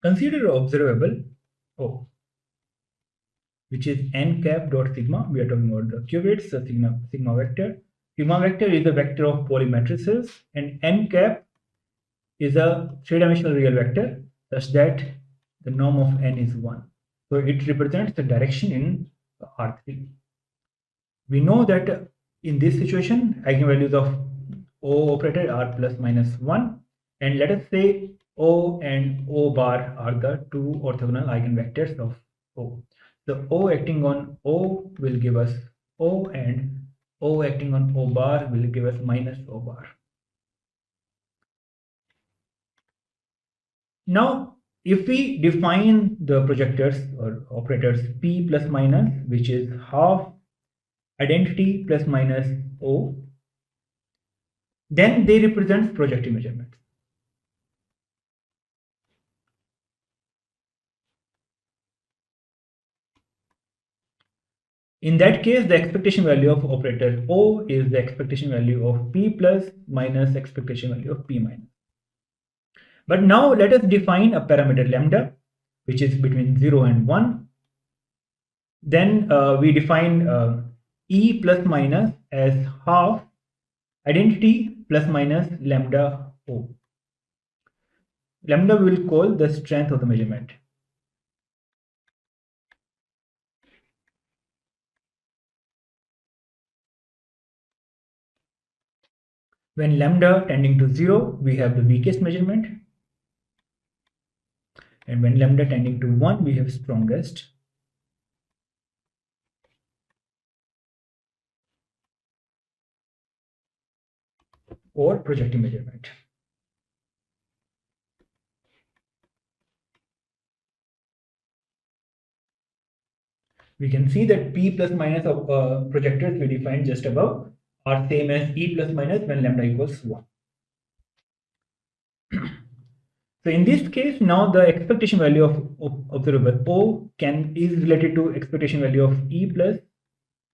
Consider observable O, which is n cap dot sigma. We are talking about the qubits, the sigma vector. Sigma vector is a vector of Pauli matrices, and n cap is a three-dimensional real vector such that the norm of n is 1. So it represents the direction in R3. We know that in this situation, eigenvalues of O operator are plus minus 1. And let us say O and O bar are the two orthogonal eigenvectors of O. The O acting on O will give us O, and O acting on O bar will give us minus O bar. Now, if we define the projectors or operators P plus minus, which is half identity plus minus O, then they represent projective measurements. In that case, the expectation value of operator O is the expectation value of P plus minus expectation value of P minus. But now let us define a parameter lambda, which is between 0 and 1. Then we define E plus minus as half identity plus minus lambda O. Lambda we will call the strength of the measurement. When lambda tending to 0, we have the weakest measurement. And when lambda tending to 1, we have strongest. Or projective measurement. We can see that P plus minus of projectors we defined just above are same as E plus minus when lambda equals 1. So in this case, now the expectation value of observable O is related to expectation value of E plus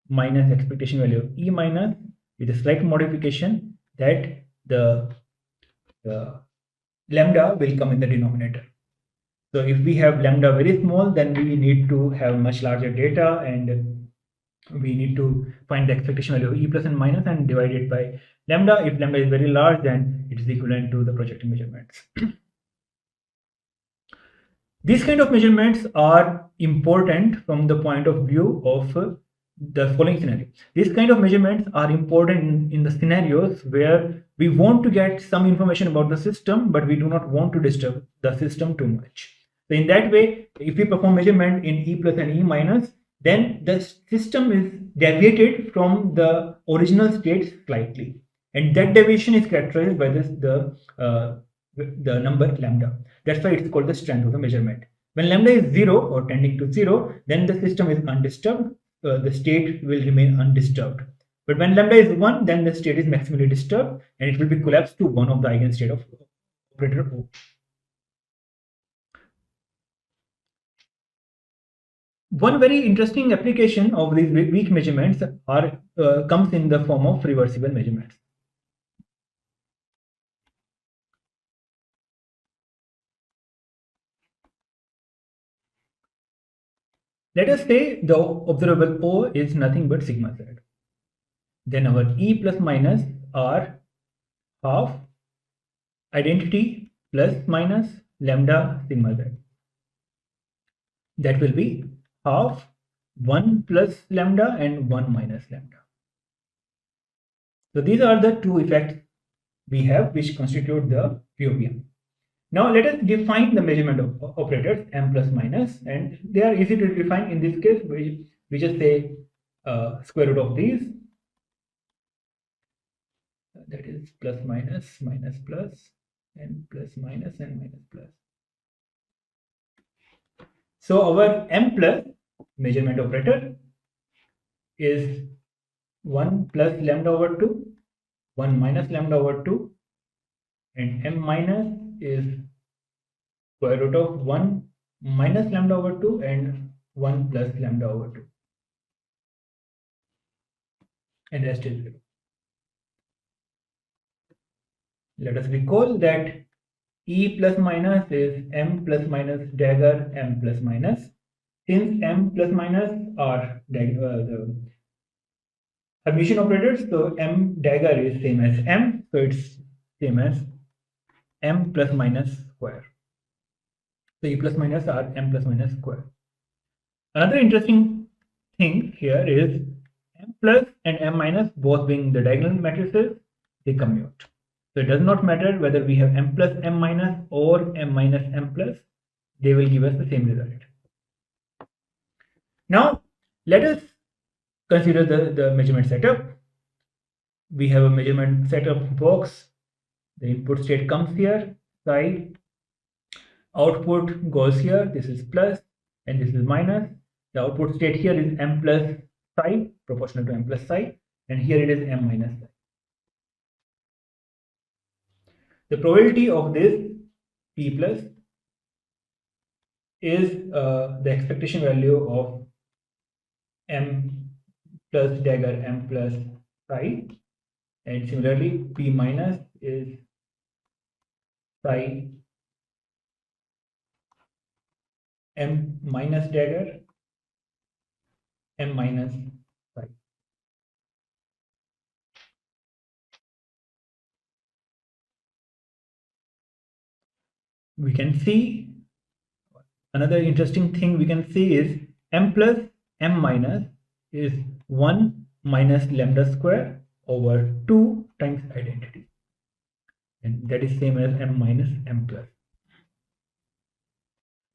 minus expectation value of E minus, with a slight modification that the lambda will come in the denominator. So if we have lambda very small, then we need to have much larger data, and we need to find the expectation value of E plus and minus and divide it by lambda. If lambda is very large, then it is equivalent to the projective measurements. These kind of measurements are important from the point of view of the following scenario. These kind of measurements are important in the scenarios where we want to get some information about the system, but we do not want to disturb the system too much. So in that way, if we perform measurement in E plus and E minus, then the system is deviated from the original state slightly, and that deviation is characterized by the number lambda. That's why it's called the strength of the measurement. When lambda is 0 or tending to 0, then the system is undisturbed. The state will remain undisturbed. But when lambda is 1, then the state is maximally disturbed, and it will be collapsed to one of the eigenstate of operator O. One very interesting application of these weak measurements comes in the form of reversible measurements. Let us say the observable O is nothing but sigma z. Then our E plus minus are half identity plus minus lambda sigma z. That will be half 1 plus lambda and 1 minus lambda. So these are the two effects we have which constitute the POPM. Now let us define the measurement of operators m plus minus, and they are easy to define. In this case, we just say square root of these, that is plus minus minus plus and plus minus and minus plus. So our m plus measurement operator is 1 plus lambda over 2, 1 minus lambda over 2, and m minus is square root of 1 minus lambda over 2 and 1 plus lambda over 2, and rest is 0. Let us recall that E plus minus is m plus minus dagger m plus minus. Since m plus minus are the Hermitian operators, so m dagger is same as m, so it's same as m plus minus square. So e plus minus are m plus minus square. Another interesting thing here is m plus and m minus both being the diagonal matrices, they commute. So it does not matter whether we have m plus m minus or m minus m plus, they will give us the same result. Now let us consider the measurement setup. We have a measurement setup box. The input state comes here, psi, output goes here, this is plus and this is minus. The output state here is m plus psi, proportional to m plus psi, and here it is m minus psi. The probability of this p plus is the expectation value of m plus dagger m plus psi, and similarly p minus is psi m minus dagger m minus psi. We can see another interesting thing we can see is m plus m minus is 1 minus lambda square over 2 times identity, and that is same as m minus m plus.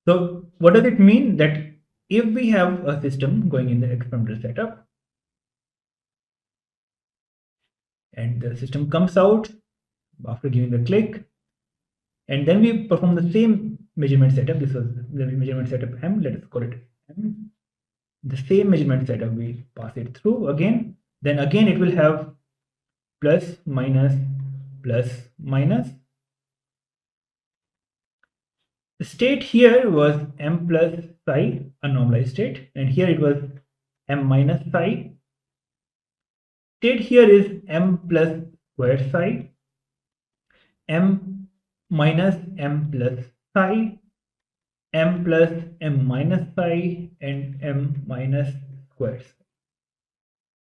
So what does it mean? That if we have a system going in the experimental setup and the system comes out after giving the click, and then we perform the same measurement setup, this was the measurement setup m, let us call it m, the same measurement setup, we pass it through again, then again it will have plus minus plus minus. The state here was m plus psi, a normalized state, and here it was m minus psi. State here is m plus square psi, m minus m plus psi, m plus m minus psi, and m minus squares.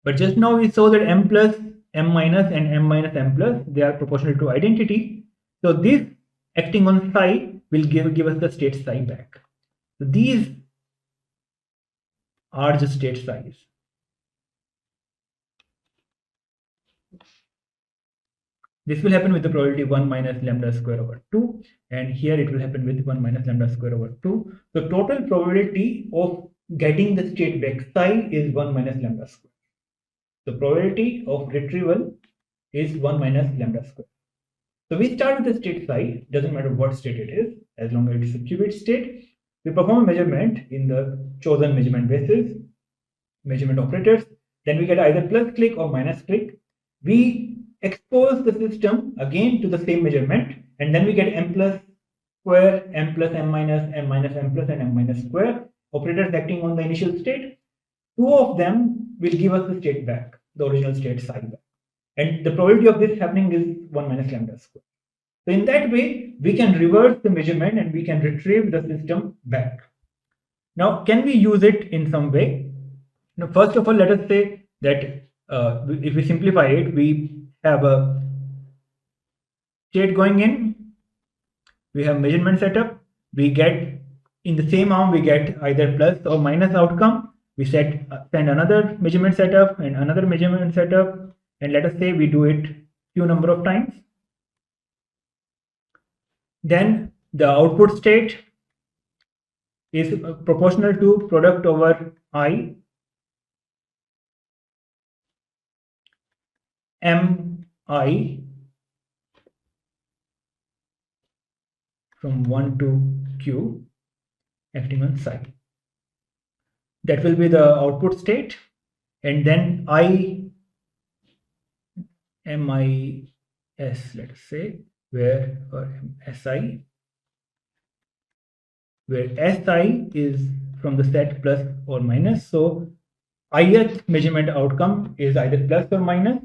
But just now we saw that m plus m minus and m minus m plus, they are proportional to identity. So this acting on psi will give us the state psi back. So these are the state psis. This will happen with the probability 1 minus lambda square over 2, and here it will happen with 1 minus lambda square over 2. So total probability of getting the state back psi is 1 minus lambda square. The probability of retrieval is 1 minus lambda square. So we start with the state psi, doesn't matter what state it is, as long as it is a qubit state. We perform a measurement in the chosen measurement basis, measurement operators. Then we get either plus click or minus click. We expose the system again to the same measurement, and then we get m plus square, m plus m minus m plus, and m minus square operators acting on the initial state. Two of them will give us the state back, the original state psi back. And the probability of this happening is 1 minus lambda square. So in that way, we can reverse the measurement and we can retrieve the system back. Now, can we use it in some way? Now, first of all, let us say that if we simplify it, we have a state going in, we have measurement setup, we get in the same arm, we get either plus or minus outcome. We send another measurement setup and another measurement setup, and let us say we do it few number of times. Then the output state is proportional to product over I m I from 1 to q acting on psi. That will be the output state, and then I MIS, let us say, where SI, where SI is from the set plus or minus. So ith measurement outcome is either plus or minus,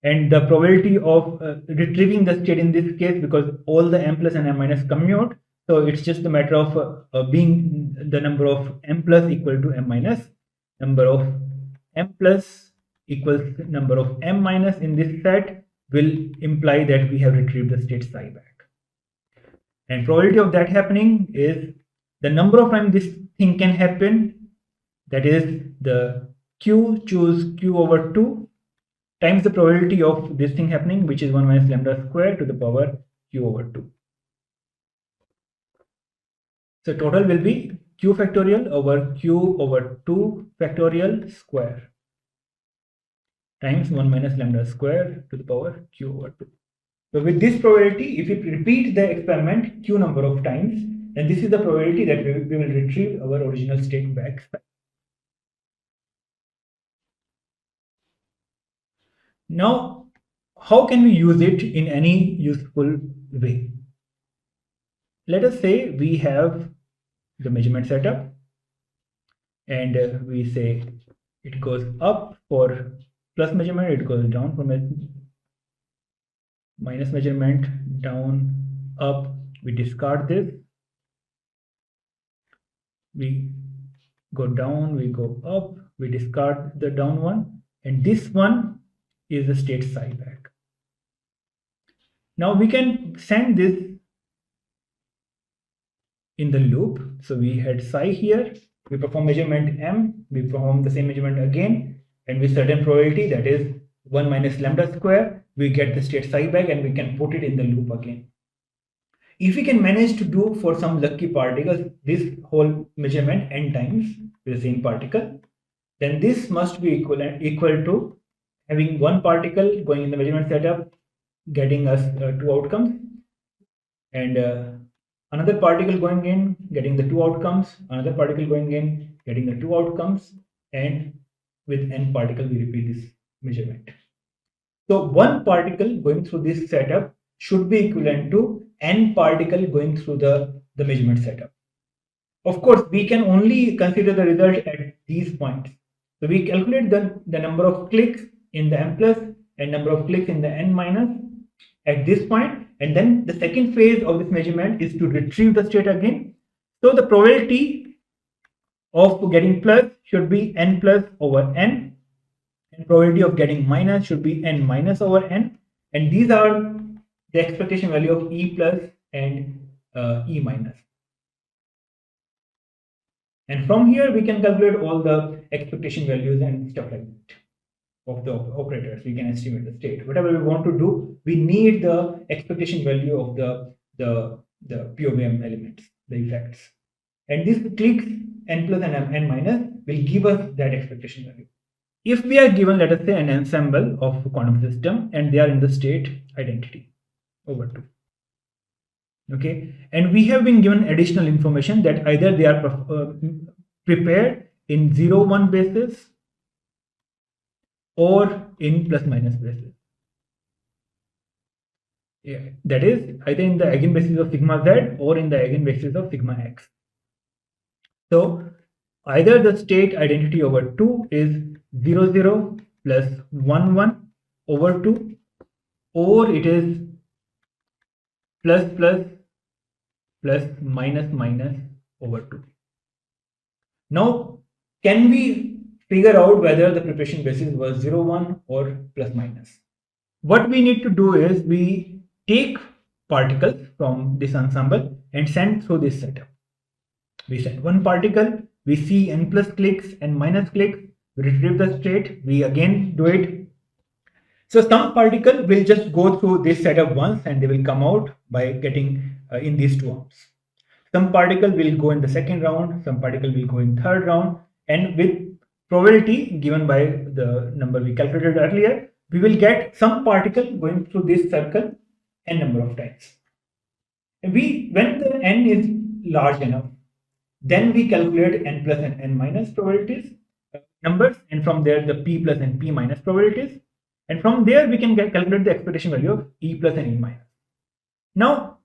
and the probability of retrieving the state in this case, because all the m plus and m minus commute, so it's just a matter of being the number of m plus equal to m minus, number of m plus equals number of m minus in this set will imply that we have retrieved the state psi back. And probability of that happening is the number of times this thing can happen, that is the q choose q over 2 times the probability of this thing happening, which is 1 minus lambda square to the power q over 2. So total will be q factorial over q over 2 factorial square times 1 minus lambda square to the power q over 2. So with this probability, if we repeat the experiment q number of times, then this is the probability that we will retrieve our original state back. Now, how can we use it in any useful way? Let us say we have the measurement setup, and we say it goes up for plus measurement, it goes down for minus measurement, down, up. We discard this, we go down, we go up, we discard the down one, and this one is the state psi back. Now we can send this in the loop. So we had psi here, we perform measurement m, we perform the same measurement again, and with certain probability, that is 1 minus lambda square, we get the state psi back, and we can put it in the loop again. If we can manage to do for some lucky particles this whole measurement n times with the same particle, then this must be equal to having one particle going in the measurement setup, getting us two outcomes, and another particle going in, getting the two outcomes, another particle going in, getting the two outcomes, and with n particle we repeat this measurement. So one particle going through this setup should be equivalent to n particle going through the measurement setup. Of course, we can only consider the result at these points. So we calculate the number of clicks in the m plus and number of clicks in the n minus at this point, and then the second phase of this measurement is to retrieve the state again. So the probability of getting plus should be n plus over n, and probability of getting minus should be n minus over n, and these are the expectation value of E plus and E minus. And from here we can calculate all the expectation values and stuff like that of the operators. We can estimate the state. Whatever we want to do, we need the expectation value of the POVM elements, the effects. And this clicks n plus and n minus will give us that expectation value. If we are given, let us say, an ensemble of quantum system and they are in the state identity over 2. Okay, and we have been given additional information that either they are prepared in 0-1 basis or in plus minus basis. Yeah, that is either in the eigenbasis of sigma z or in the eigenbasis of sigma x. So either the state identity over 2 is 0 plus 1 over 2, or it is plus minus over 2. Now, can we figure out whether the preparation basis was 0, 1 or plus minus? What we need to do is we take particles from this ensemble and send through this setup. We send one particle, we see n plus clicks and minus clicks, we retrieve the state, we again do it. So some particle will just go through this setup once and they will come out by getting in these two arms. Some particle will go in the second round, some particle will go in third round, and with probability given by the number we calculated earlier, we will get some particle going through this circle n number of times. And when the n is large enough, then we calculate n plus and n minus probabilities numbers, and from there the p plus and p minus probabilities, and from there we can calculate the expectation value of E plus and E minus. Now,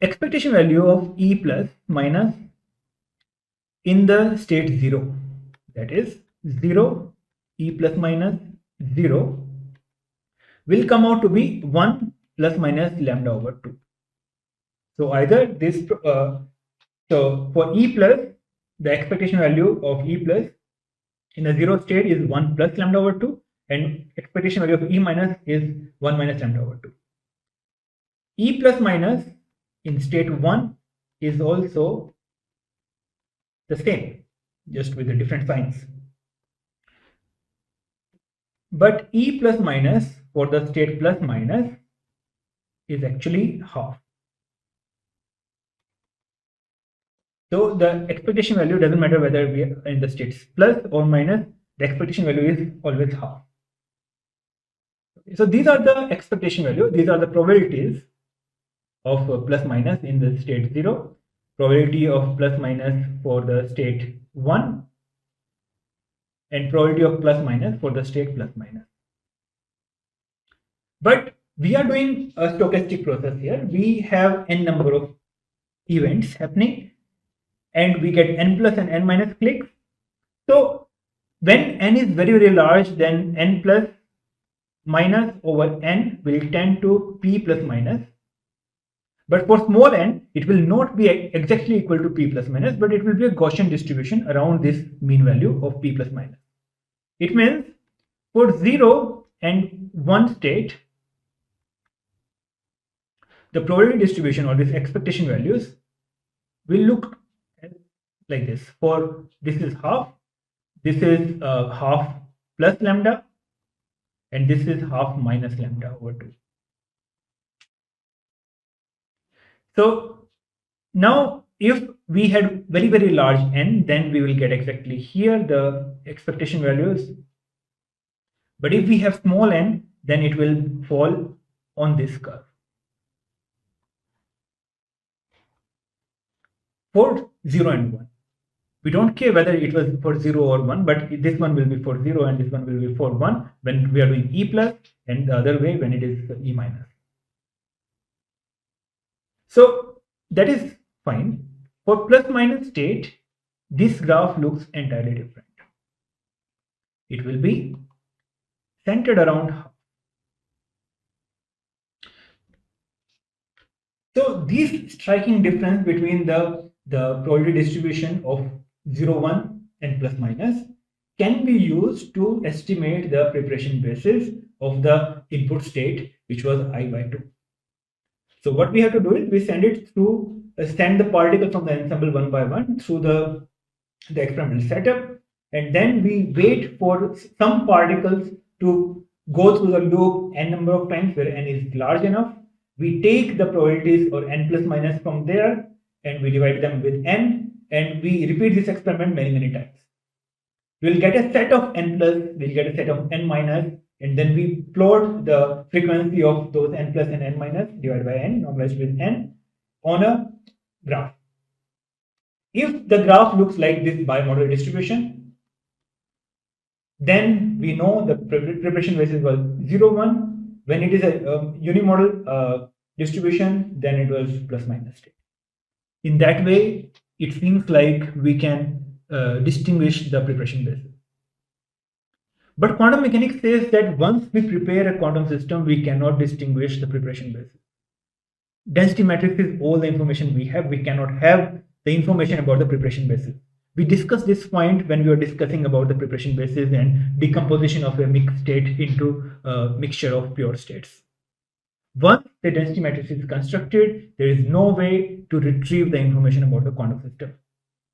expectation value of E plus minus in the state 0, that is 0, E plus minus 0, will come out to be 1 plus minus lambda over 2. So either this, so for E plus, the expectation value of E plus in the zero state is 1 plus lambda over 2, and expectation value of E minus is 1 minus lambda over 2. E plus minus in state 1 is also the same, just with the different signs. But E plus minus for the state plus minus is actually half. So the expectation value doesn't matter whether we are in the states plus or minus, the expectation value is always half. So these are the expectation value, these are the probabilities of plus minus in the state 0, probability of plus minus for the state 1, and probability of plus minus for the state plus minus. But we are doing a stochastic process here. We have n number of events happening, and we get n plus and n minus clicks. So when n is very, very large, then n plus minus over n will tend to p plus minus. But for small n, it will not be exactly equal to p plus minus, but it will be a Gaussian distribution around this mean value of p plus minus. It means for 0 and 1 state, the probability distribution or these expectation values will look like this. For this is half, this is half plus lambda, and this is half minus lambda over 2. So now if we had very, very large n, then we will get exactly here the expectation values. But if we have small n, then it will fall on this curve. For 0 and 1. We don't care whether it was for 0 or 1, but this one will be for 0 and this one will be for 1 when we are doing E plus, and the other way when it is E minus. So that is fine. For plus minus state, this graph looks entirely different. It will be centered around half. So this striking difference between the probability distribution of 0, 1 and plus minus can be used to estimate the preparation basis of the input state, which was I by 2. So what we have to do is we send it through, send the particle from the ensemble one by one through the experimental setup, and then we wait for some particles to go through the loop n number of times where n is large enough. We take the probabilities or n plus minus from there and we divide them with n, and we repeat this experiment many, many times. We'll get a set of n plus, we'll get a set of n minus, and then we plot the frequency of those n plus and n minus divided by n, normalized with n, on a graph. If the graph looks like this bimodal distribution, then we know the preparation basis was 0, 1. When it is a unimodal distribution, then it was plus minus state. In that way, it seems like we can distinguish the preparation basis. But quantum mechanics says that once we prepare a quantum system, we cannot distinguish the preparation basis. Density matrix is all the information we have. We cannot have the information about the preparation basis. We discussed this point when we were discussing about the preparation basis and decomposition of a mixed state into a mixture of pure states. Once the density matrix is constructed, there is no way to retrieve the information about the quantum system.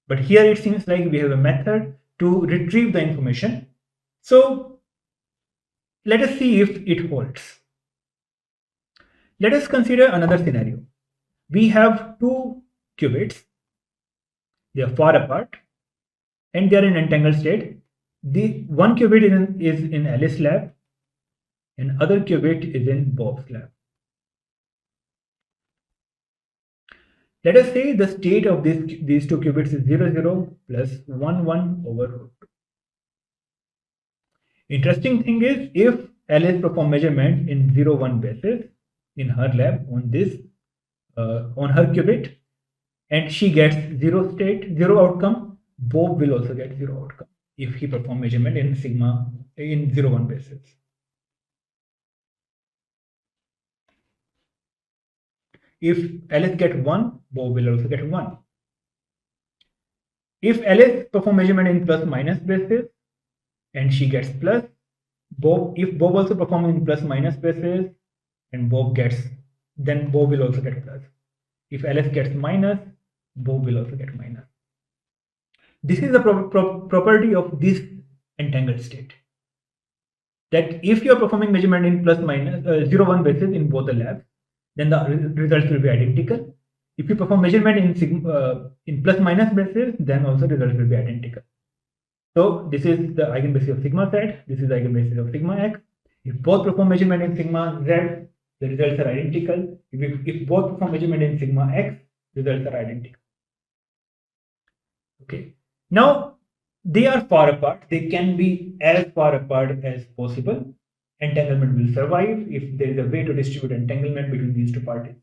But here it seems like we have a method to retrieve the information. So let us see if it holds. Let us consider another scenario. We have two qubits. They are far apart and they are in entangled state. The one qubit is in Alice's lab and other qubit is in Bob's lab. Let us say the state of these two qubits is 0, 0 plus 1, 1 over root 2. Interesting thing is, if Alice performs measurement in 0, 1 basis in her lab on this, on her qubit, and she gets 0 state, 0 outcome, Bob will also get 0 outcome if he performs measurement in 0, 1 basis. If Alice get 1, Bob will also get 1. If Alice perform measurement in plus minus basis and she gets plus, if Bob also perform in plus minus basis and Bob gets, then Bob will also get plus. If Alice gets minus, Bob will also get minus. This is the property of this entangled state. That if you are performing measurement in plus minus 0, 1 basis in both the labs, then the results will be identical. If you perform measurement in plus minus basis, then also results will be identical. So this is the eigenbasis of sigma z, this is the eigenbasis of sigma x. If both perform measurement in sigma z, the results are identical. If both perform measurement in sigma x, results are identical. Okay. Now they are far apart. They can be as far apart as possible. Entanglement will survive if there is a way to distribute entanglement between these two parties.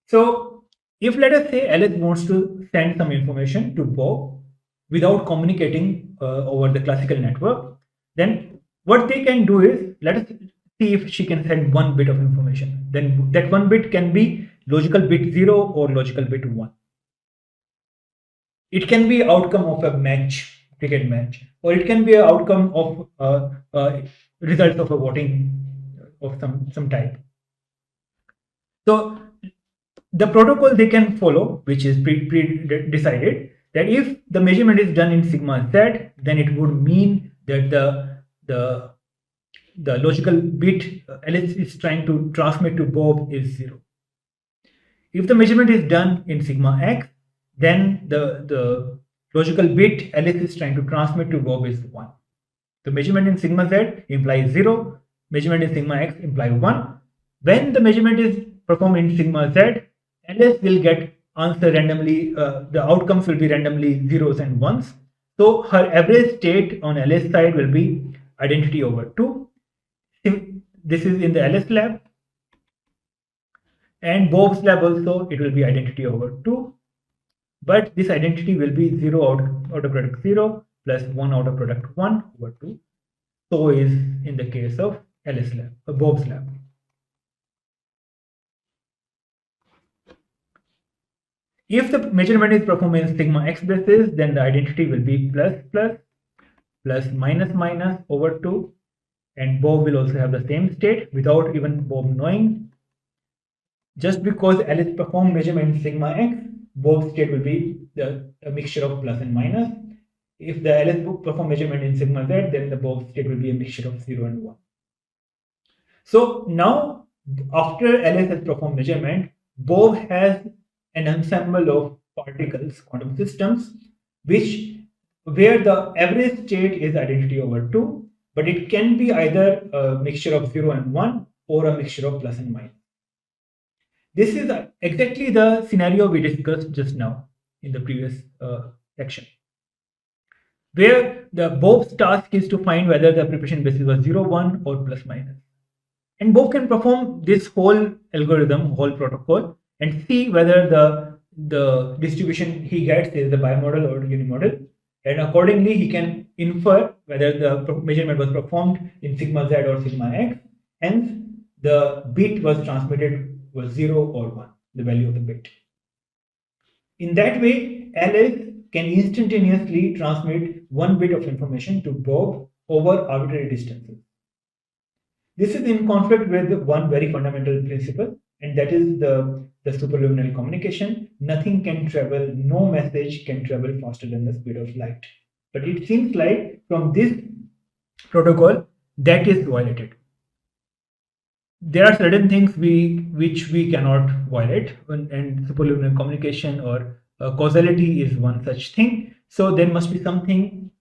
So if let us say Alice wants to send some information to Bob without communicating over the classical network, then what they can do is, let us see if she can send 1 bit of information. Then that 1 bit can be logical bit 0 or logical bit 1. It can be outcome of a match, cricket match, or it can be an outcome of results of a voting of some type. So the protocol they can follow, which is pre-decided, that if the measurement is done in sigma z, then it would mean that the logical bit Alice is trying to transmit to Bob is 0. If the measurement is done in sigma x, then the logical bit Alice is trying to transmit to Bob is 1. The measurement in sigma z implies 0, measurement in sigma x implies 1. When the measurement is performed in sigma z, Alice will get answer randomly, the outcomes will be randomly zeros and ones. So her average state on Alice side will be identity over 2. This is in the Alice lab. And Bob's lab also, it will be identity over 2. But this identity will be 0 out of product 0 plus 1 out of product 1 over 2. So is in the case of Alice lab, Bob's lab. If the measurement is performed in sigma x basis, then the identity will be plus minus over 2. And Bob will also have the same state without even Bob knowing. Just because Alice performed measurement in sigma x, Bob's state will be a mixture of plus and minus. If the Alice perform measurement in sigma z, then the Bob state will be a mixture of 0 and 1. So now, after Alice has performed measurement, Bob has an ensemble of particles, quantum systems, where the average state is identity over 2, but it can be either a mixture of 0 and 1 or a mixture of plus and minus. This is exactly the scenario we discussed just now in the previous section, where the Bob's task is to find whether the preparation basis was 0, 1 or plus minus. And Bob can perform this whole algorithm, whole protocol, and see whether the distribution he gets is the bimodal or unimodal. And accordingly, he can infer whether the measurement was performed in sigma z or sigma x. Hence, the bit was transmitted was 0 or 1, the value of the bit. In that way, Alice can instantaneously transmit 1 bit of information to Bob over arbitrary distances. This is in conflict with one very fundamental principle, and that is the superluminal communication. Nothing can travel, no message can travel faster than the speed of light. But it seems like from this protocol, that is violated. There are certain things which we cannot violate, and superluminal communication or causality is one such thing. So there must be something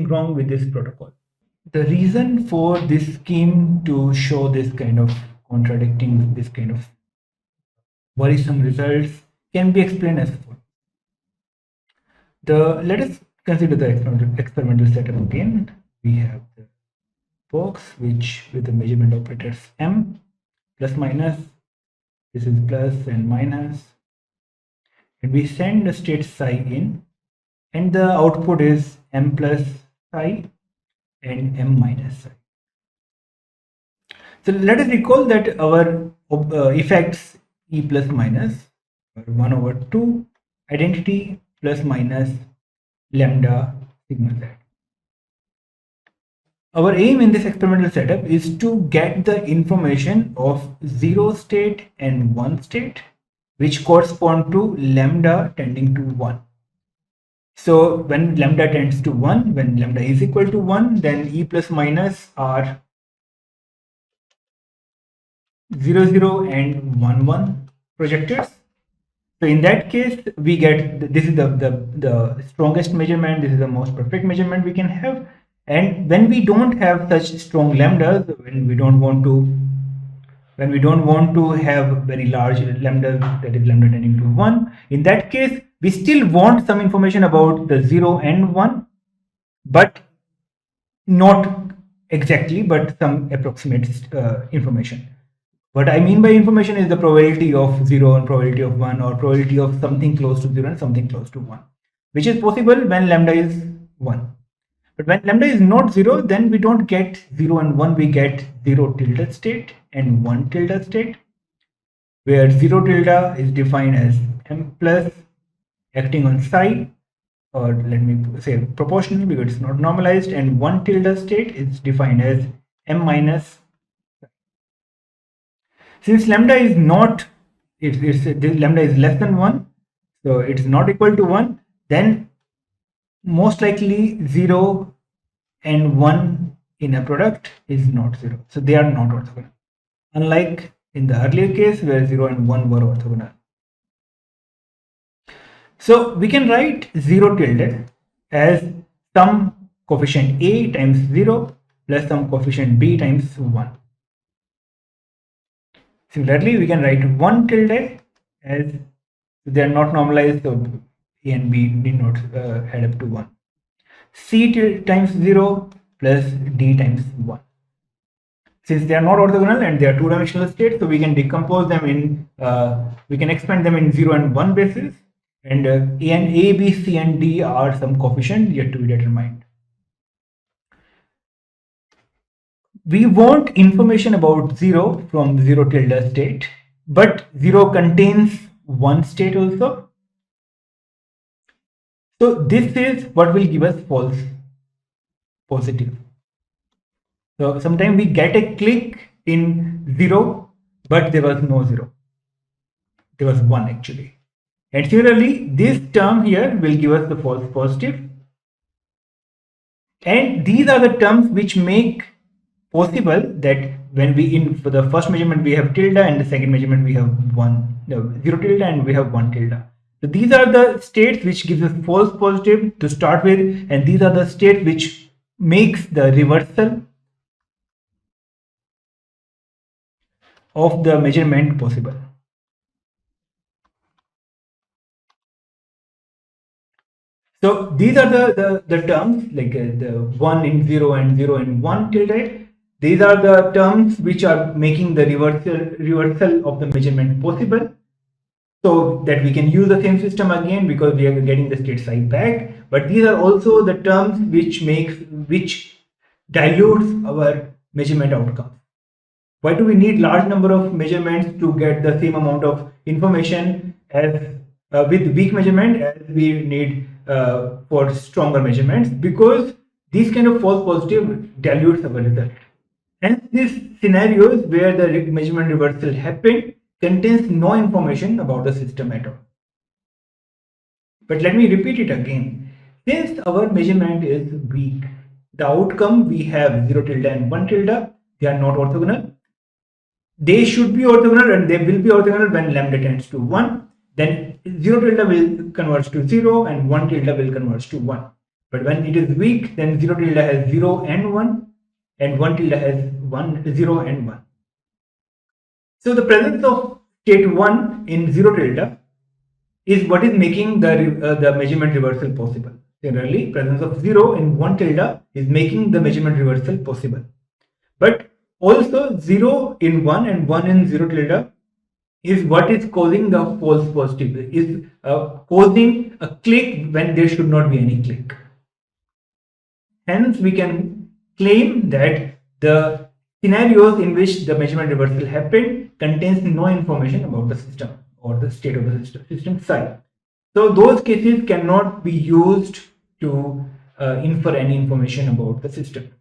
wrong with this protocol. The reason for this scheme to show this kind of contradicting, this kind of worrisome results can be explained as follows. Let us consider the experimental setup again. We have the box which with the measurement operators m plus minus. This is plus and minus, and we send the state psi in, and the output is m plus psi and m minus psi. So let us recall that our effects E plus minus are 1 over 2 identity plus minus lambda sigma z. Our aim in this experimental setup is to get the information of 0 state and 1 state, which correspond to lambda tending to 1. So when lambda tends to 1, when lambda is equal to 1, then E plus minus are 0, 0 and 1, 1 projectors. So in that case, we get this is the strongest measurement. This is the most perfect measurement we can have. And when we don't have such strong lambdas, when we don't want to have very large lambda, that is lambda tending to 1, in that case, we still want some information about the 0 and 1, but not exactly, but some approximate information. What I mean by information is the probability of 0 and probability of 1, or probability of something close to 0 and something close to 1, which is possible when lambda is 1. But when lambda is not 0, then we don't get 0 and 1, we get 0 tilde state and 1 tilde state, where 0 tilde is defined as m plus acting on psi, or let me say proportional because it's not normalized, and 1 tilde state is defined as m minus. Since lambda is not, lambda is less than 1, so it's not equal to 1, then most likely 0 and 1 in a product is not 0. So they are not orthogonal. Unlike in the earlier case where 0 and 1 were orthogonal. So we can write 0 tilde as some coefficient a times 0 plus some coefficient b times 1. Similarly, we can write 1 tilde as they are not normalized, so a and b did not add up to 1. C times 0 plus d times 1. Since they are not orthogonal and they are two-dimensional states, so we can decompose them in, we can expand them in 0 and 1 basis, and a, b, c, and d are some coefficient yet to be determined. We want information about 0 from 0 tilde state, but 0 contains 1 state also. So this is what will give us false positive. So sometimes we get a click in 0, but there was no 0. There was 1 actually. And similarly, this term here will give us the false positive. And these are the terms which make possible that when we for the first measurement we have tilde, and the second measurement we have 0 tilde, and we have 1 tilde. So these are the states which gives us false positive to start with, and these are the states which makes the reversal of the measurement possible. So these are the terms like the 1 in 0 and 0 and 1 tilde. These are the terms which are making the reversal of the measurement possible, so that we can use the same system again because we are getting the state size back. But these are also the terms which dilutes our measurement outcome. Why do we need large number of measurements to get the same amount of information as with weak measurement as we need for stronger measurements? Because these kind of false positive dilutes our result. Hence, these scenarios where the measurement reversal happened contains no information about the system at all. But let me repeat it again. Since our measurement is weak, the outcome we have 0 tilde and 1 tilde, they are not orthogonal. They should be orthogonal, and they will be orthogonal when lambda tends to 1. Then 0 tilde will converge to 0 and 1 tilde will converge to 1. But when it is weak, then 0 tilde has 0 and 1, and 1 tilde has 0 and 1. So the presence of state 1 in 0 tilde is what is making the measurement reversal possible. Similarly, presence of 0 in 1 tilde is making the measurement reversal possible. But also 0 in 1 and 1 in 0 tilde is what is causing the false positive, is causing a click when there should not be any click. Hence, we can claim that the scenarios in which the measurement reversal happened contains no information about the system or the state of the system side. So those cases cannot be used to infer any information about the system.